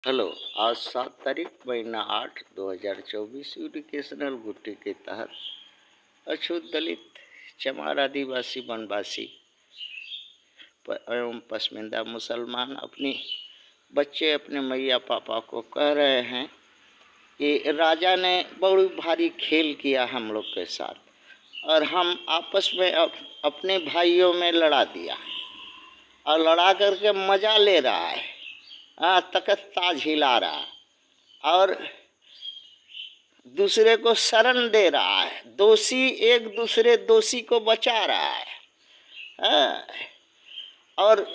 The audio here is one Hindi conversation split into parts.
हेलो। आज 7 तारीख महीना 8 2024 एजुकेशनल भुट्टी के तहत अछूत दलित चमार आदिवासी वनवासी एवं पसमिंदा मुसलमान अपनी बच्चे अपने मैया पापा को कह रहे हैं कि राजा ने बड़ी भारी खेल किया हम लोग के साथ और हम आपस में अपने भाइयों में लड़ा दिया और लड़ा करके मजा ले रहा है। तख्त ताज हिला रहा और दूसरे को शरण दे रहा है। दोषी एक दूसरे दोषी को बचा रहा है। हाँ, और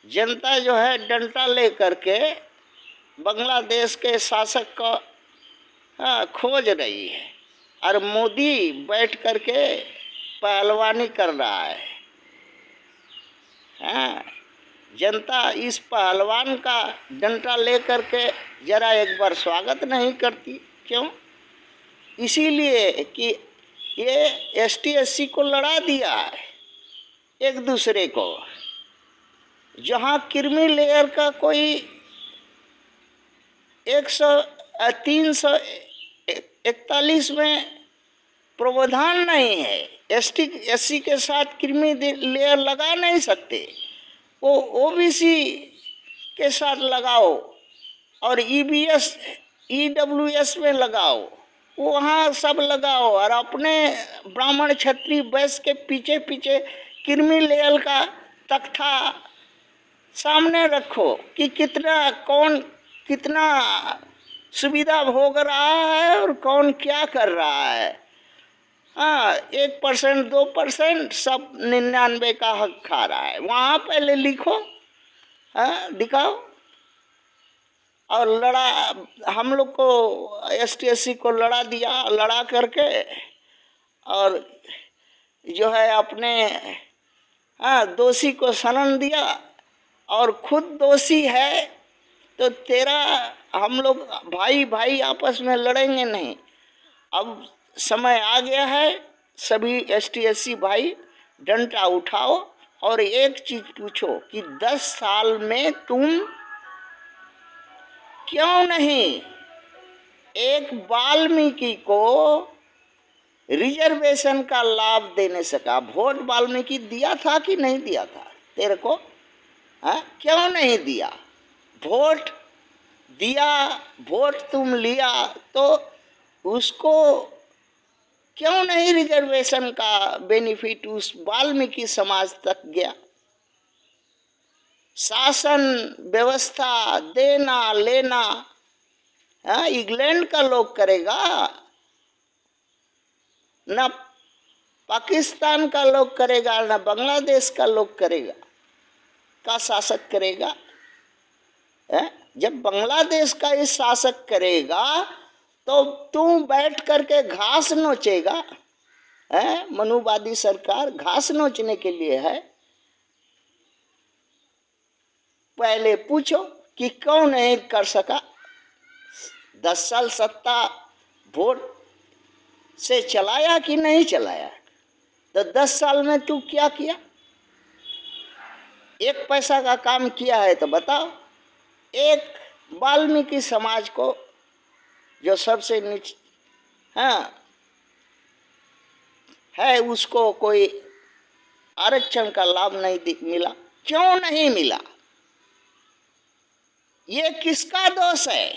जनता जो है डंडा लेकर के बांग्लादेश के शासक को खोज रही है और मोदी बैठ करके पहलवानी कर रहा है। जनता इस पहलवान का डंडा लेकर के जरा एक बार स्वागत नहीं करती। क्यों? इसीलिए कि ये एसटी एससी को लड़ा दिया है एक दूसरे को। जहाँ क्रीमी लेयर का कोई 341 में प्रावधान नहीं है, एसटी एससी के साथ क्रीमी लेयर लगा नहीं सकते। वो ओबीसी के साथ लगाओ और ईबीएस ईडब्ल्यूएस में लगाओ, वहाँ सब लगाओ और अपने ब्राह्मण क्षत्रिय वैश्य के पीछे पीछे क्रीमी लेयर का तख्ता सामने रखो कि कौन कितना सुविधा भोग रहा है और कौन क्या कर रहा है। 1% 2% सब 99 का हक खा रहा है। वहाँ पहले लिखो, दिखाओ। और लड़ा हम लोग को एसटीएससी को लड़ा दिया, लड़ा करके और जो है अपने दोषी को शरण दिया और खुद दोषी है तो तेरा हम लोग भाई भाई आपस में लड़ेंगे नहीं। अब समय आ गया है, सभी एसटीएससी भाई डंडा उठाओ और एक चीज पूछो कि 10 साल में तुम क्यों नहीं एक वाल्मीकि को रिजर्वेशन का लाभ देने सका? वोट वाल्मीकि दिया था कि नहीं दिया था तेरे को? क्यों नहीं दिया? वोट दिया, वोट तुम लिया तो उसको क्यों नहीं रिजर्वेशन का बेनिफिट उस वाल्मीकि समाज तक गया? शासन व्यवस्था देना लेना इंग्लैंड का लोग करेगा ना, पाकिस्तान का लोग करेगा ना, बांग्लादेश का लोग करेगा, का शासक करेगा। जब बांग्लादेश का ही शासक करेगा तो तू बैठ करके घास नोचेगा। मनुवादी सरकार घास नोचने के लिए है। पहले पूछो कि कौन नहीं कर सका? 10 साल सत्ता वोट से चलाया कि नहीं चलाया? तो 10 साल में तू क्या किया? एक पैसा का काम किया है तो बताओ। एक वाल्मीकि समाज को जो सबसे नीचे है उसको कोई आरक्षण का लाभ नहीं मिला। क्यों नहीं मिला? ये किसका दोष है?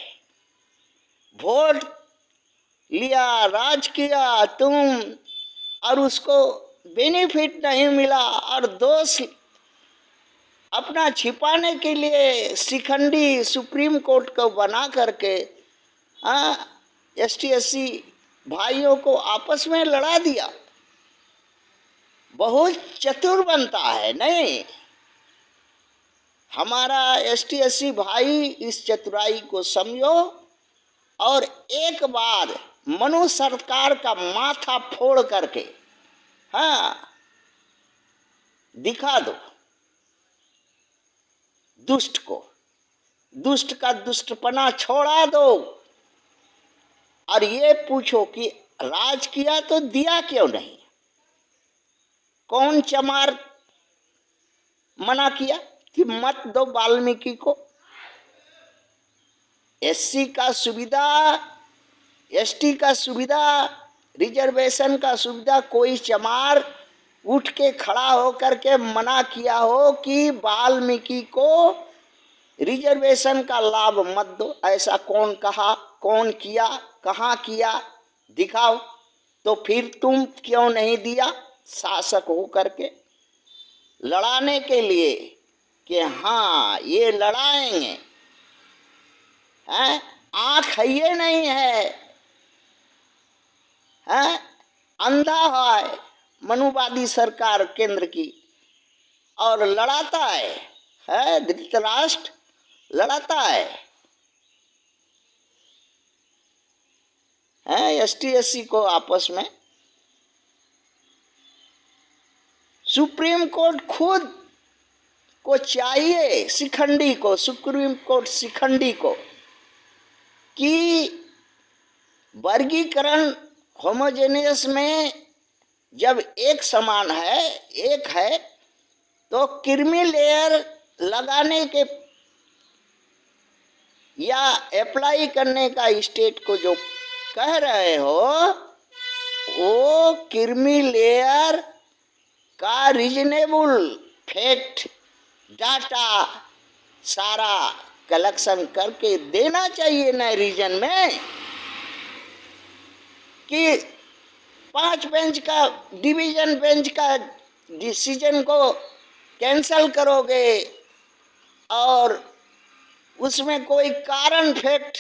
वोट लिया, राज किया तुम और उसको बेनिफिट नहीं मिला और दोष अपना छिपाने के लिए शिखंडी सुप्रीम कोर्ट को बना करके एसटीएससी भाइयों को आपस में लड़ा दिया। बहुत चतुर बनता है नहीं? हमारा एसटीएससी भाई इस चतुराई को समझो और एक बार मनु सरकार का माथा फोड़ करके दिखा दो दुष्ट को, दुष्ट का दुष्टपना छोड़ा दो और ये पूछो कि राज किया तो दिया क्यों नहीं? कौन चमार मना किया कि मत दो वाल्मीकि को? एससी का सुविधा, एसटी का सुविधा, रिजर्वेशन का सुविधा, कोई चमार उठ के खड़ा होकर के मना किया हो कि वाल्मीकि को रिजर्वेशन का लाभ मत दो? ऐसा कौन कहा, कौन किया, कहाँ किया? दिखाओ। तो फिर तुम क्यों नहीं दिया शासक हो करके लड़ाने के लिए कि हाँ ये लड़ाएंगे? हैं, आंख है ये नहीं है, हैं, अंधा है मनुवादी सरकार केंद्र की, और लड़ाता है धृतराष्ट्र लड़ाता है एसटी एससी को आपस में। सुप्रीम कोर्ट खुद को चाहिए, शिखंडी को, सुप्रीम कोर्ट शिखंडी को, कि वर्गीकरण होमोजेनियस में जब एक समान है, एक है, तो क्रीमी लेयर लगाने के या अप्लाई करने का स्टेट को जो कह रहे हो, वो क्रीमी लेयर का रीजनेबल फैक्ट डाटा सारा कलेक्शन करके देना चाहिए नए रीजन में, कि 5 बेंच का डिवीजन बेंच का डिसीजन को कैंसल करोगे और उसमें कोई कारण फैक्ट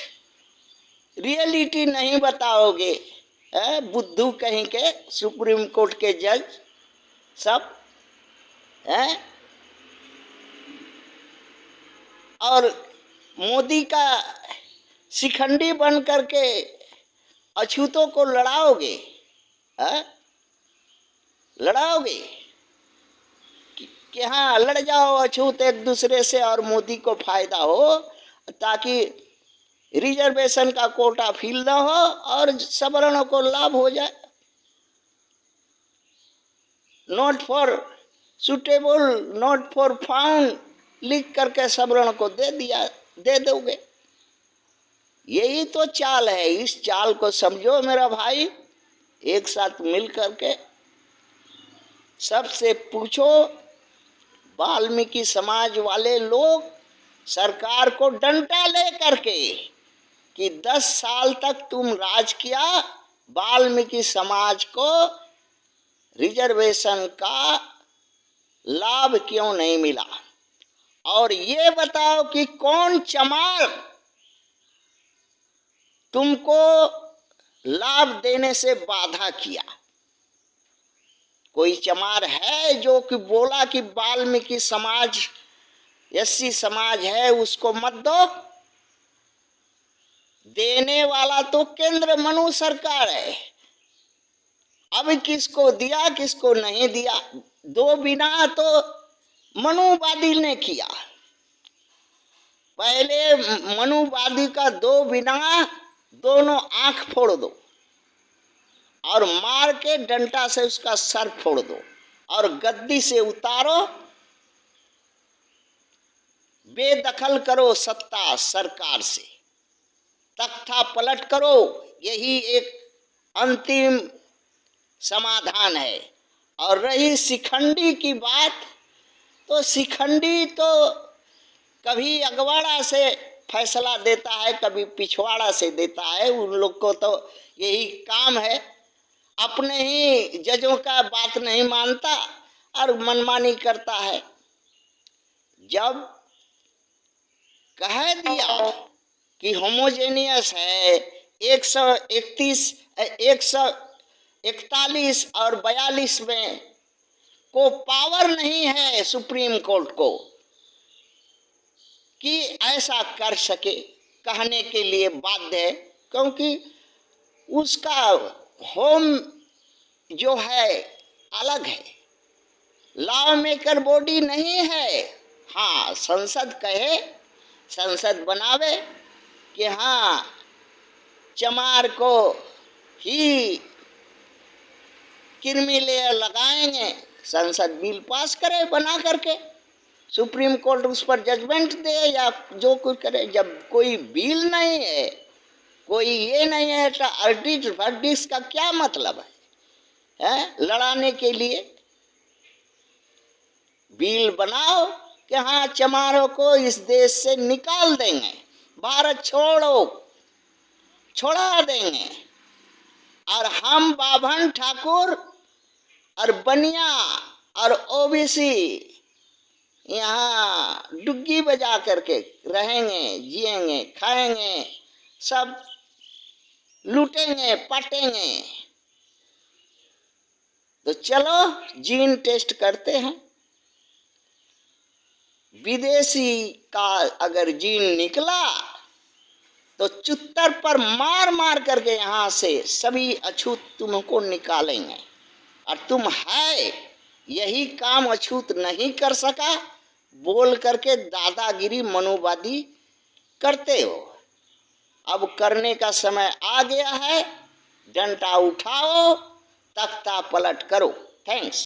रियलिटी नहीं बताओगे। बुद्धू कहीं के सुप्रीम कोर्ट के जज सब हैं, और मोदी का शिखंडी बन करके अछूतों को लड़ाओगे, लड़ाओगे कि हाँ लड़ जाओ अछूत एक दूसरे से और मोदी को फायदा हो, ताकि रिजर्वेशन का कोटा फिल न हो और सवर्णों को लाभ हो जाए। Not for suitable, not for found लिख करके सवर्ण को दे दोगे। यही तो चाल है। इस चाल को समझो मेरा भाई, एक साथ मिल करके सबसे पूछो। वाल्मीकि समाज वाले लोग सरकार को डंडा ले करके कि 10 साल तक तुम राज किया, वाल्मीकि समाज को रिजर्वेशन का लाभ क्यों नहीं मिला? और ये बताओ कि कौन चमार तुमको लाभ देने से बाधा किया? कोई चमार है जो कि बोला कि वाल्मीकि समाज एससी समाज है उसको मत दो? देने वाला तो केंद्र मनु सरकार है। अब किसको दिया किसको नहीं दिया, 2 बिना तो मनुवादी ने किया। पहले मनुवादी का 2 बिना दोनों आंख फोड़ दो और मार के डंडा से उसका सर फोड़ दो और गद्दी से उतारो, बेदखल करो सत्ता सरकार से, तख्ता पलट करो। यही एक अंतिम समाधान है। और रही शिखंडी की बात, तो शिखंडी तो कभी अगवाड़ा से फैसला देता है, कभी पिछवाड़ा से देता है। उन लोग को तो यही काम है, अपने ही जजों का बात नहीं मानता और मनमानी करता है। जब कह दिया कि होमोजेनियस है, 141 और 42 में को पावर नहीं है सुप्रीम कोर्ट को कि ऐसा कर सके, कहने के लिए बाध्य है, क्योंकि उसका होम जो है अलग है, लॉ मेकर बॉडी नहीं है। हाँ, संसद कहे, संसद बनावे कि हाँ चमार को ही क्रीमी लेयर लगाएंगे, संसद बिल पास करे बना करके, सुप्रीम कोर्ट उस पर जजमेंट दे या जो कुछ करे। जब कोई बिल नहीं है, कोई ये नहीं है, तो अर्डिट वर्डिट का क्या मतलब है लड़ाने के लिए? बिल बनाओ कि हाँ चमारों को इस देश से निकाल देंगे, भारत छोड़ा देंगे, और हम बाभन ठाकुर और बनिया और ओबीसी यहाँ डुग्गी बजा करके रहेंगे, जिएंगे, खाएंगे, सब लूटेंगे, पाटेंगे। तो चलो जीन टेस्ट करते हैं। विदेशी का अगर जीन निकला तो चुत्तर पर मार मार करके यहाँ से सभी अछूत तुमको निकालेंगे। और तुम है यही काम अछूत नहीं कर सका बोल करके दादागिरी मनोवादी करते हो। अब करने का समय आ गया है, डंडा उठाओ, तख्ता पलट करो। थैंक्स।